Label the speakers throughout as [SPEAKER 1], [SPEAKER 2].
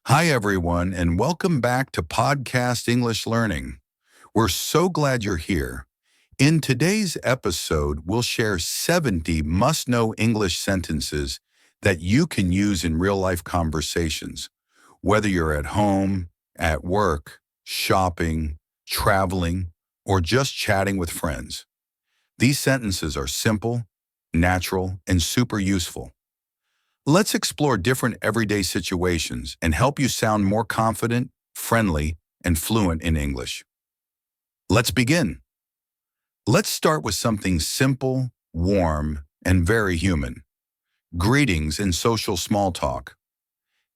[SPEAKER 1] Hi, everyone, and welcome back to Podcast English Learning. We're so glad you're here. In today's episode, we'll share 70 must-know English sentences that you can use in real-life conversations, whether you're at home, at work, shopping, traveling, or just chatting with friends. These sentences are simple, natural, and super useful. Let's explore different everyday situations and help you sound more confident, friendly, and fluent in English. Let's begin. Let's start with something simple, warm, and very human. Greetings and social small talk.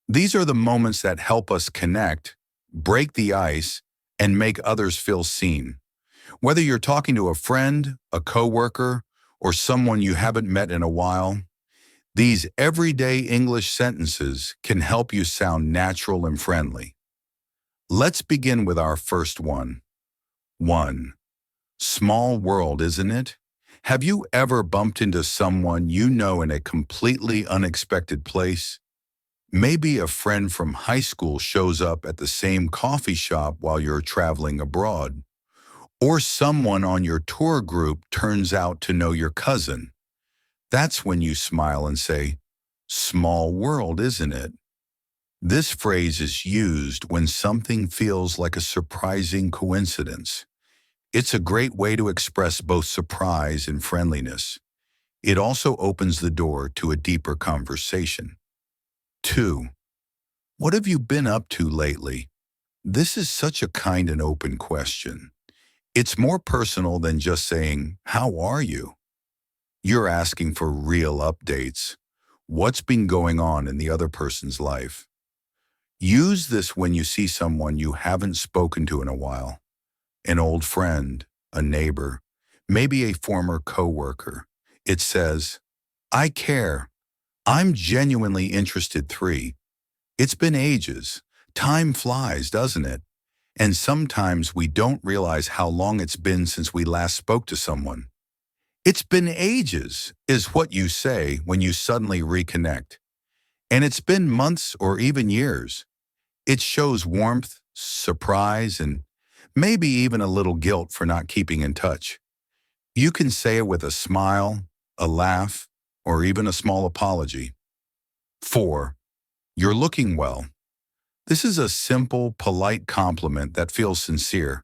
[SPEAKER 1] These are the moments that help us connect, break the ice, and make others feel seen. Whether you're talking to a friend, a coworker, or someone you haven't met in a while, these everyday English sentences can help you sound natural and friendly. Let's begin with our first one. 1. Small world, isn't it? Have you ever bumped into someone you know in a completely unexpected place? Maybe a friend from high school shows up at the same coffee shop while you're traveling abroad. Or someone on your tour group turns out to know your cousin. That's when you smile and say, "Small world, isn't it?" This phrase is used when something feels like a surprising coincidence. It's a great way to express both surprise and friendliness. It also opens the door to a deeper conversation. 2. What have you been up to lately? This is such a kind and open question. It's more personal than just saying, "How are you?" You're asking for real updates. What's been going on in the other person's life? Use this when you see someone you haven't spoken to in a while, an old friend, a neighbor, maybe a former coworker. It says, "I care. I'm genuinely interested." 3. It's been ages. Time flies, doesn't it? And sometimes we don't realize how long it's been since we last spoke to someone. It's been ages, is what you say when you suddenly reconnect. And it's been months or even years. It shows warmth, surprise, and maybe even a little guilt for not keeping in touch. You can say it with a smile, a laugh, or even a small apology. 4. You're looking well. This is a simple, polite compliment that feels sincere.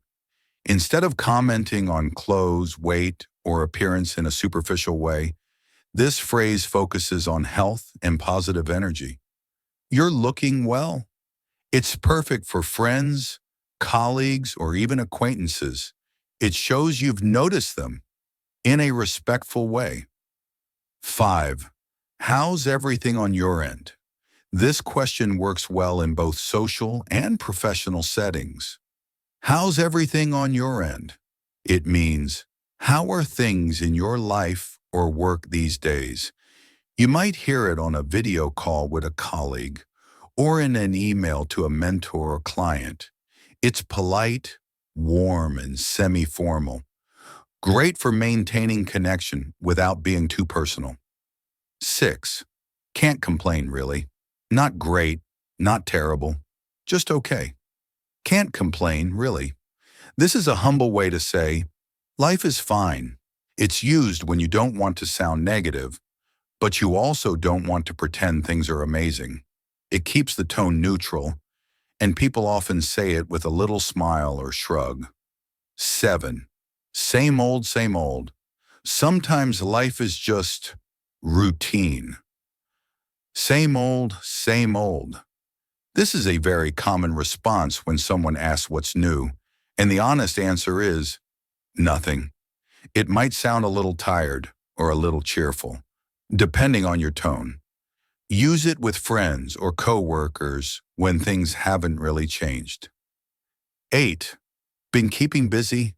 [SPEAKER 1] Instead of commenting on clothes, weight, or appearance in a superficial way, this phrase focuses on health and positive energy. You're looking well. It's perfect for friends, colleagues, or even acquaintances. It shows you've noticed them in a respectful way. 5. How's everything on your end? This question works well in both social and professional settings. How's everything on your end? It means, how are things in your life or work these days? You might hear it on a video call with a colleague or in an email to a mentor or client. It's polite, warm, and semi-formal. Great for maintaining connection without being too personal. 6. Can't complain, really. Not great, not terrible, just okay. Can't complain, really. This is a humble way to say, life is fine. It's used when you don't want to sound negative, but you also don't want to pretend things are amazing. It keeps the tone neutral, and people often say it with a little smile or shrug. 7. Same old, same old. Sometimes life is just routine. Same old, same old. This is a very common response when someone asks what's new, and the honest answer is nothing. It might sound a little tired or a little cheerful, depending on your tone. Use it with friends or coworkers when things haven't really changed. 8. Been keeping busy?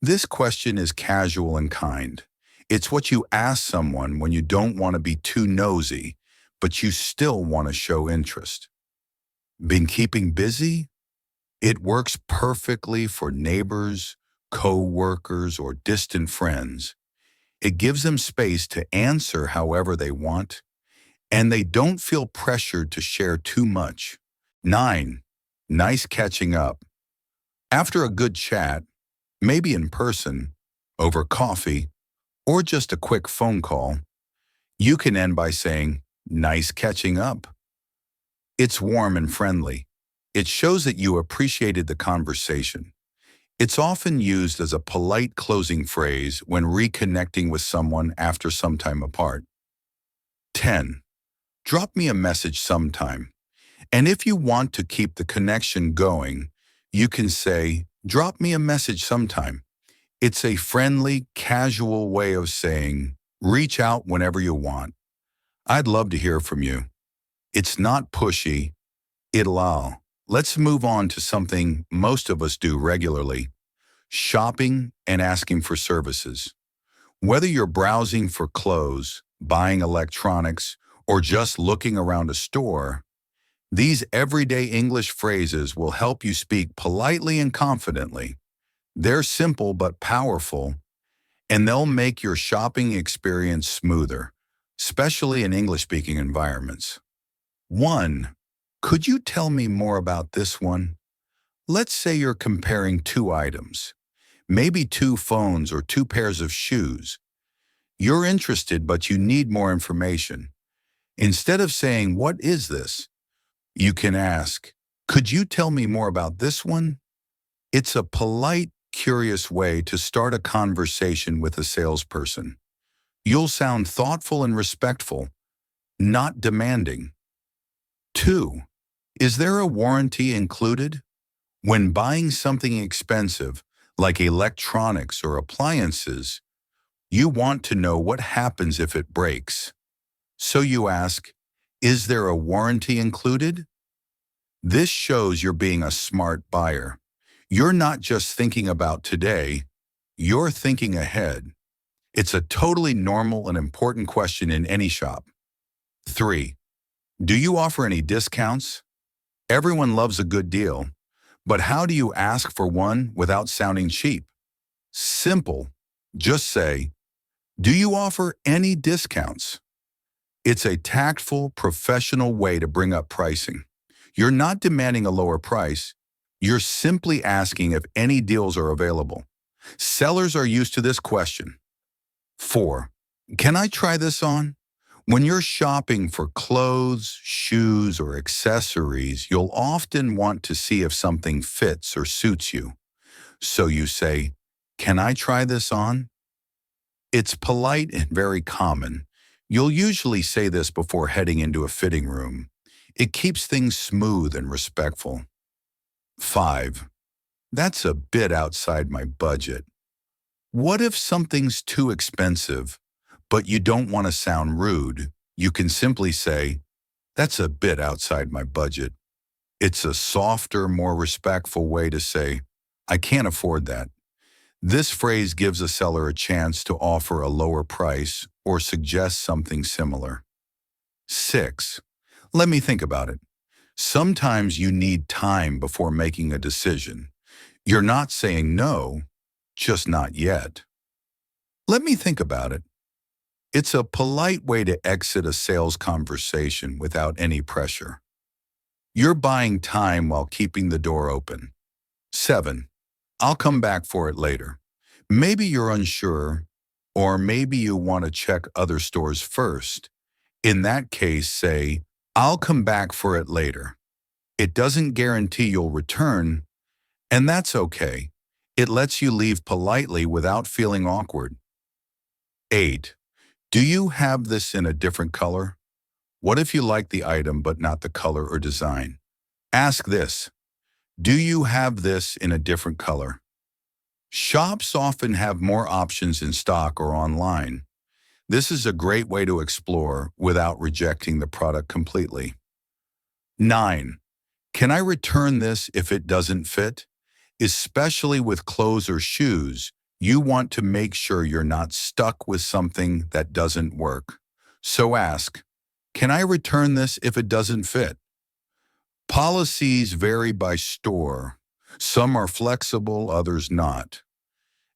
[SPEAKER 1] This question is casual and kind. It's what you ask someone when you don't want to be too nosy, but you still want to show interest. Been keeping busy? It works perfectly for neighbors, co-workers, or distant friends. It gives them space to answer however they want, and they don't feel pressured to share too much. 9. Nice catching up. After a good chat, maybe in person, over coffee, or just a quick phone call, you can end by saying, "Nice catching up." It's warm and friendly. It shows that you appreciated the conversation. It's often used as a polite closing phrase when reconnecting with someone after some time apart. 10. Drop me a message sometime. And if you want to keep the connection going, you can say, "Drop me a message sometime." It's a friendly, casual way of saying, reach out whenever you want. I'd love to hear from you. It's not pushy, it'll all. Let's move on to something most of us do regularly: shopping and asking for services. Whether you're browsing for clothes, buying electronics, or just looking around a store, these everyday English phrases will help you speak politely and confidently. They're simple but powerful, and they'll make your shopping experience smoother, especially in English-speaking environments. 1. Could you tell me more about this one? Let's say you're comparing two items, maybe two phones or two pairs of shoes. You're interested, but you need more information. Instead of saying, "What is this?" you can ask, "Could you tell me more about this one?" It's a polite, curious way to start a conversation with a salesperson. You'll sound thoughtful and respectful, not demanding. 2. Is there a warranty included? When buying something expensive, like electronics or appliances, you want to know what happens if it breaks. So you ask, "Is there a warranty included?" This shows you're being a smart buyer. You're not just thinking about today, you're thinking ahead. It's a totally normal and important question in any shop. 3. Do you offer any discounts? Everyone loves a good deal, but how do you ask for one without sounding cheap? Simple. Just say, "Do you offer any discounts?" It's a tactful, professional way to bring up pricing. You're not demanding a lower price. You're simply asking if any deals are available. Sellers are used to this question. 4. Can I try this on? When you're shopping for clothes, shoes, or accessories, you'll often want to see if something fits or suits you. So you say, "Can I try this on?" It's polite and very common. You'll usually say this before heading into a fitting room. It keeps things smooth and respectful. 5. That's a bit outside my budget. What if something's too expensive, but you don't want to sound rude? You can simply say, "That's a bit outside my budget." It's a softer, more respectful way to say, "I can't afford that." This phrase gives a seller a chance to offer a lower price or suggest something similar. 6. Let me think about it. Sometimes you need time before making a decision. You're not saying no, just not yet. Let me think about it. It's a polite way to exit a sales conversation without any pressure. You're buying time while keeping the door open. 7. I'll come back for it later. Maybe you're unsure, or maybe you want to check other stores first. In that case, say, "I'll come back for it later." It doesn't guarantee you'll return, and that's okay. It lets you leave politely without feeling awkward. 8. Do you have this in a different color? What if you like the item but not the color or design? Ask this: do you have this in a different color? Shops often have more options in stock or online. This is a great way to explore without rejecting the product completely. 9. Can I return this if it doesn't fit? Especially with clothes or shoes, you want to make sure you're not stuck with something that doesn't work. So ask, "Can I return this if it doesn't fit?" Policies vary by store. Some are flexible, others not.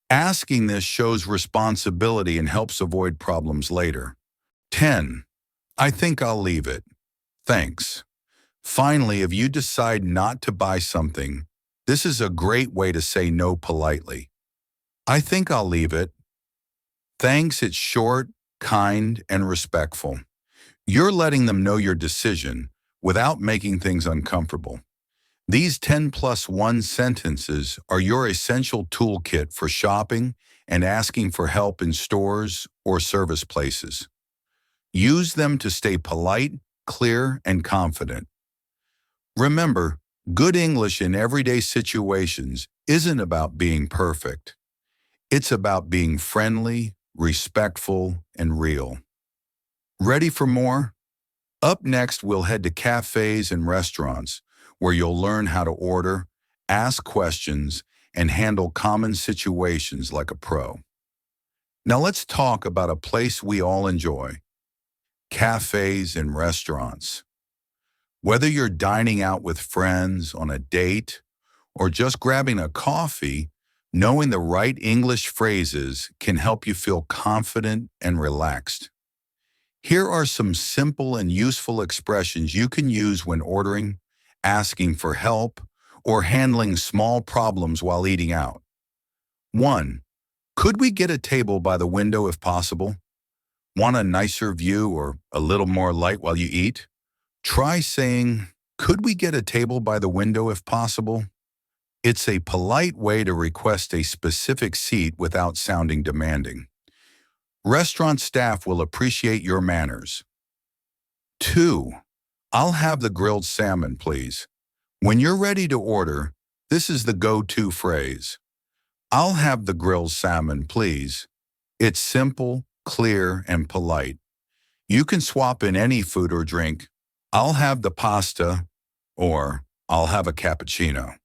[SPEAKER 1] Asking this shows responsibility and helps avoid problems later. 10. I think I'll leave it. Thanks. Finally, if you decide not to buy something, this is a great way to say no politely. I think I'll leave it. Thanks, it's short, kind, and respectful. You're letting them know your decision without making things uncomfortable. These 10 plus 1 sentences are your essential toolkit for shopping and asking for help in stores or service places. Use them to stay polite, clear, and confident. Remember, good English in everyday situations isn't about being perfect. It's about being friendly, respectful, and real. Ready for more? Up next, we'll head to cafes and restaurants where you'll learn how to order, ask questions, and handle common situations like a pro. Now let's talk about a place we all enjoy, cafes and restaurants. Whether you're dining out with friends on a date or just grabbing a coffee, knowing the right English phrases can help you feel confident and relaxed. Here are some simple and useful expressions you can use when ordering, asking for help, or handling small problems while eating out. 1. Could we get a table by the window if possible? Want a nicer view or a little more light while you eat? Try saying, could we get a table by the window if possible? It's a polite way to request a specific seat without sounding demanding. Restaurant staff will appreciate your manners. 2. I'll have the grilled salmon, please. When you're ready to order, this is the go-to phrase. I'll have the grilled salmon, please. It's simple, clear, and polite. You can swap in any food or drink. I'll have the pasta, or I'll have a cappuccino.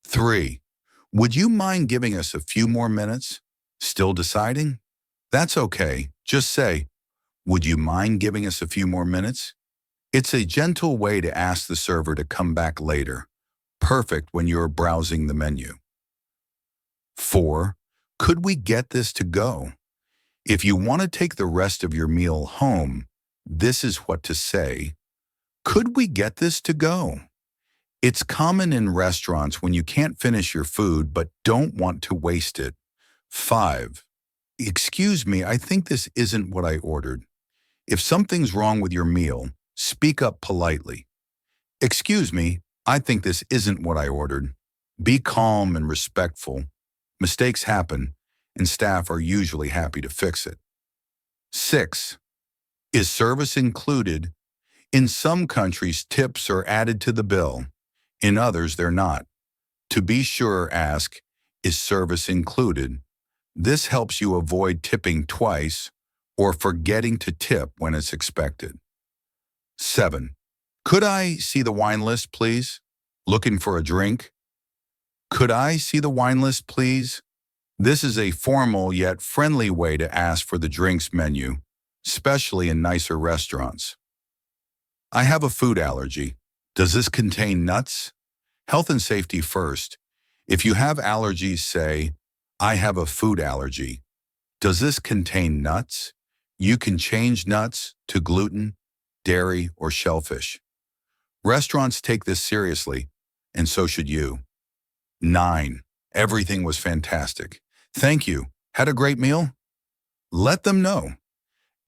[SPEAKER 1] 3. Would you mind giving us a few more minutes? Still deciding? That's okay. Just say, would you mind giving us a few more minutes? It's a gentle way to ask the server to come back later. Perfect when you're browsing the menu. 4. Could we get this to go? If you want to take the rest of your meal home, this is what to say. Could we get this to go? It's common in restaurants when you can't finish your food but don't want to waste it. 5. Excuse me, I think this isn't what I ordered. If something's wrong with your meal, speak up politely. Excuse me, I think this isn't what I ordered. Be calm and respectful. Mistakes happen, and staff are usually happy to fix it. 6. Is service included? In some countries, tips are added to the bill. In others, they're not. To be sure, ask, is service included? This helps you avoid tipping twice or forgetting to tip when it's expected. 7. Could I see the wine list, please? Looking for a drink? Could I see the wine list, please? This is a formal yet friendly way to ask for the drinks menu, especially in nicer restaurants. I have a food allergy. Does this contain nuts? Health and safety first. If you have allergies, say, I have a food allergy. Does this contain nuts? You can change nuts to gluten, dairy, or shellfish. Restaurants take this seriously, and so should you. 9. Everything was fantastic. Thank you. Had a great meal? Let them know.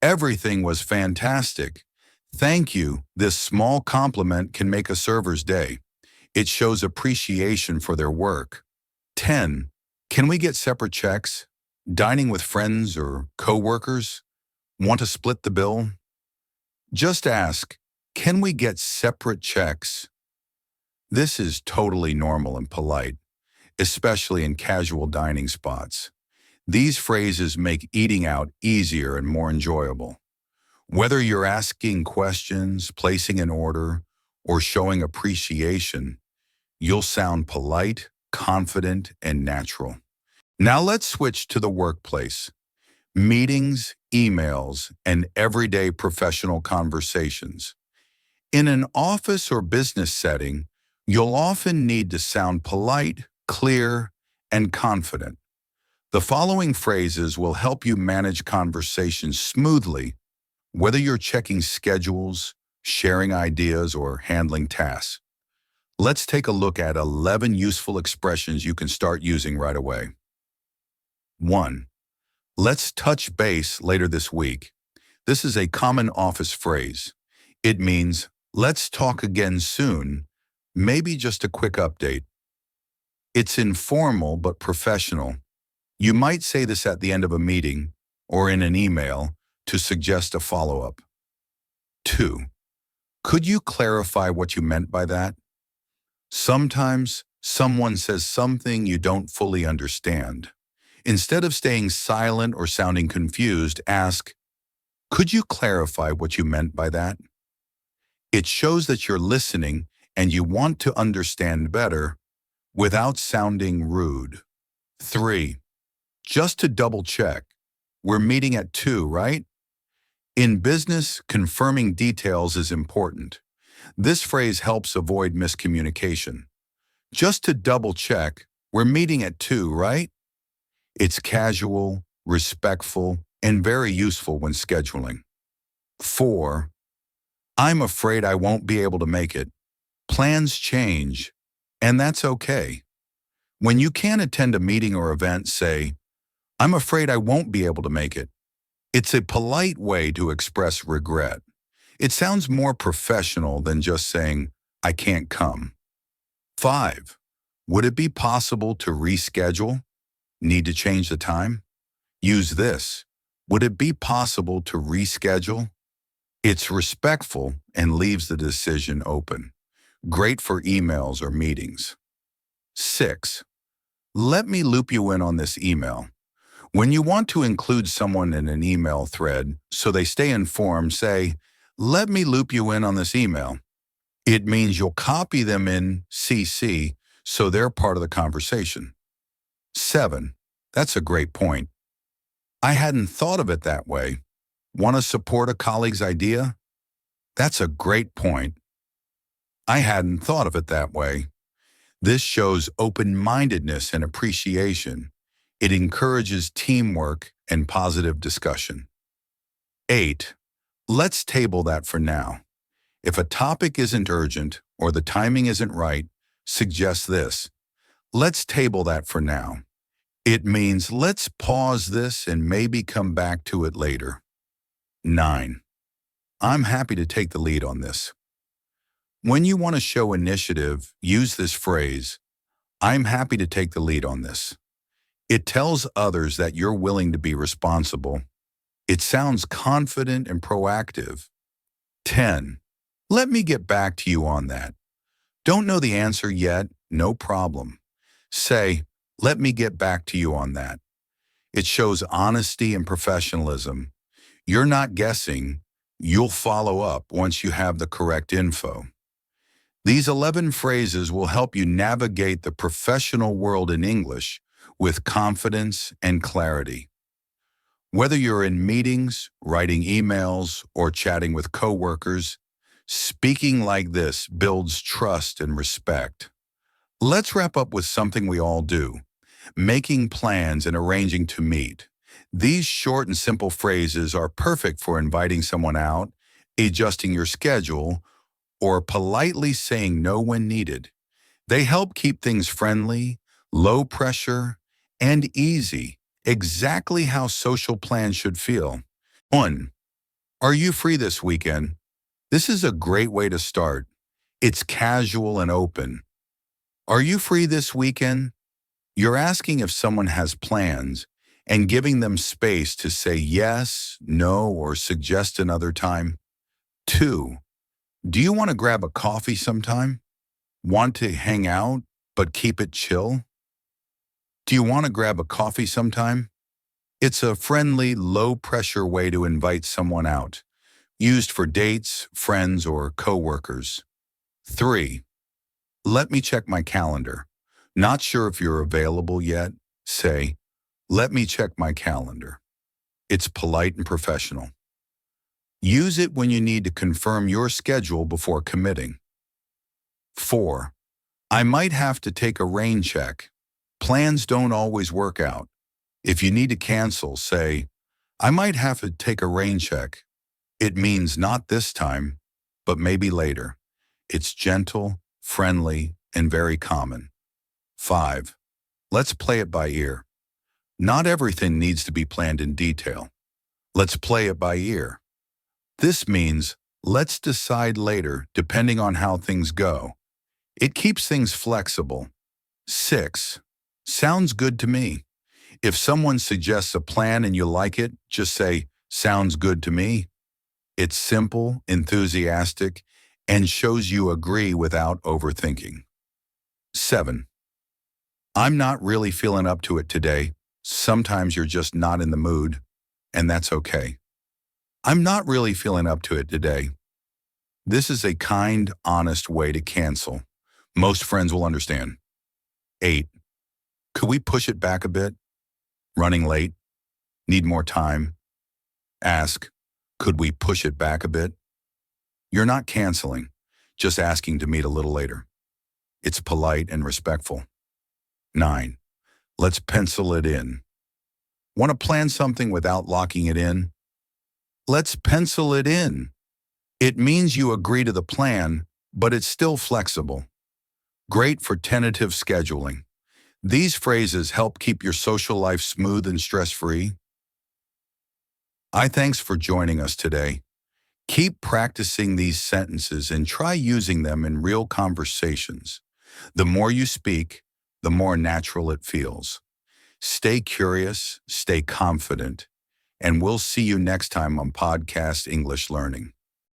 [SPEAKER 1] Everything was fantastic. Thank you. This small compliment can make a server's day. It shows appreciation for their work. 10. Can we get separate checks? Dining with friends or co-workers? Want to split the bill? Just ask, can we get separate checks? This is totally normal and polite, especially in casual dining spots. These phrases make eating out easier and more enjoyable. Whether you're asking questions, placing an order, or showing appreciation, you'll sound polite, confident, and natural. Now let's switch to the workplace. Meetings, emails, and everyday professional conversations. In an office or business setting, you'll often need to sound polite, clear, and confident. The following phrases will help you manage conversations smoothly, whether you're checking schedules, sharing ideas, or handling tasks. Let's take a look at 11 useful expressions you can start using right away. 1. Let's touch base later this week. This is a common office phrase. It means, let's talk again soon, maybe just a quick update. It's informal but professional. You might say this at the end of a meeting or in an email to suggest a follow-up. 2. Could you clarify what you meant by that? Sometimes someone says something you don't fully understand. Instead of staying silent or sounding confused, ask, could you clarify what you meant by that? It shows that you're listening and you want to understand better without sounding rude. 3. Just to double check, we're meeting at 2, right? In business, confirming details is important. This phrase helps avoid miscommunication. Just to double check, we're meeting at 2, right? It's casual, respectful, and very useful when scheduling. 4. I'm afraid I won't be able to make it. Plans change, and that's okay. When you can't attend a meeting or event, say, I'm afraid I won't be able to make it. It's a polite way to express regret. It sounds more professional than just saying, I can't come. 5. Would it be possible to reschedule? Need to change the time? Use this. Would it be possible to reschedule? It's respectful and leaves the decision open. Great for emails or meetings. 6. Let me loop you in on this email. When you want to include someone in an email thread so they stay informed, say, let me loop you in on this email. It means you'll copy them in CC so they're part of the conversation. 7. That's a great point. I hadn't thought of it that way. Want to support a colleague's idea? That's a great point. I hadn't thought of it that way. This shows open-mindedness and appreciation. It encourages teamwork and positive discussion. 8. Let's table that for now. If a topic isn't urgent or the timing isn't right, suggest this. Let's table that for now. It means let's pause this and maybe come back to it later. 9. I'm happy to take the lead on this. When you want to show initiative, use this phrase, I'm happy to take the lead on this. It tells others that you're willing to be responsible. It sounds confident and proactive. 10. Let me get back to you on that. Don't know the answer yet? No problem. Say, let me get back to you on that. It shows honesty and professionalism. You're not guessing. You'll follow up once you have the correct info. These 11 phrases will help you navigate the professional world in English with confidence and clarity. Whether you're in meetings, writing emails, or chatting with coworkers, speaking like this builds trust and respect. Let's wrap up with something we all do, making plans and arranging to meet. These short and simple phrases are perfect for inviting someone out, adjusting your schedule, or politely saying no when needed. They help keep things friendly, low pressure, and easy, exactly how social plans should feel. 1. Are you free this weekend? This is a great way to start. It's casual and open. Are you free this weekend? You're asking if someone has plans and giving them space to say yes, no, or suggest another time. 2. Do you want to grab a coffee sometime? Want to hang out, but keep it chill? Do you want to grab a coffee sometime? It's a friendly, low-pressure way to invite someone out, used for dates, friends, or coworkers. 3. Let me check my calendar. Not sure if you're available yet? Say, let me check my calendar. It's polite and professional. Use it when you need to confirm your schedule before committing. 4. I might have to take a rain check. Plans don't always work out. If you need to cancel, say, I might have to take a rain check. It means not this time. but maybe later. It's gentle, friendly, and very common. 5. Let's play it by ear. Not everything needs to be planned in detail. Let's play it by ear. This means let's decide later depending on how things go. It keeps things flexible. 6. Sounds good to me. If someone suggests a plan and you like it, just say, sounds good to me. It's simple, enthusiastic, and shows you agree without overthinking. 7. I'm not really feeling up to it today. Sometimes you're just not in the mood, and that's okay. I'm not really feeling up to it today. This is a kind, honest way to cancel. Most friends will understand. 8. Could we push it back a bit? Running late? Need more time? Ask, could we push it back a bit? You're not canceling, just asking to meet a little later. It's polite and respectful. 9. Let's pencil it in. Want to plan something without locking it in? Let's pencil it in. It means you agree to the plan, but it's still flexible. Great for tentative scheduling. These phrases help keep your social life smooth and stress-free. Thanks for joining us today. Keep practicing these sentences and try using them in real conversations. The more you speak, the more natural it feels. Stay curious, stay confident, and we'll see you next time on Podcast English Learning.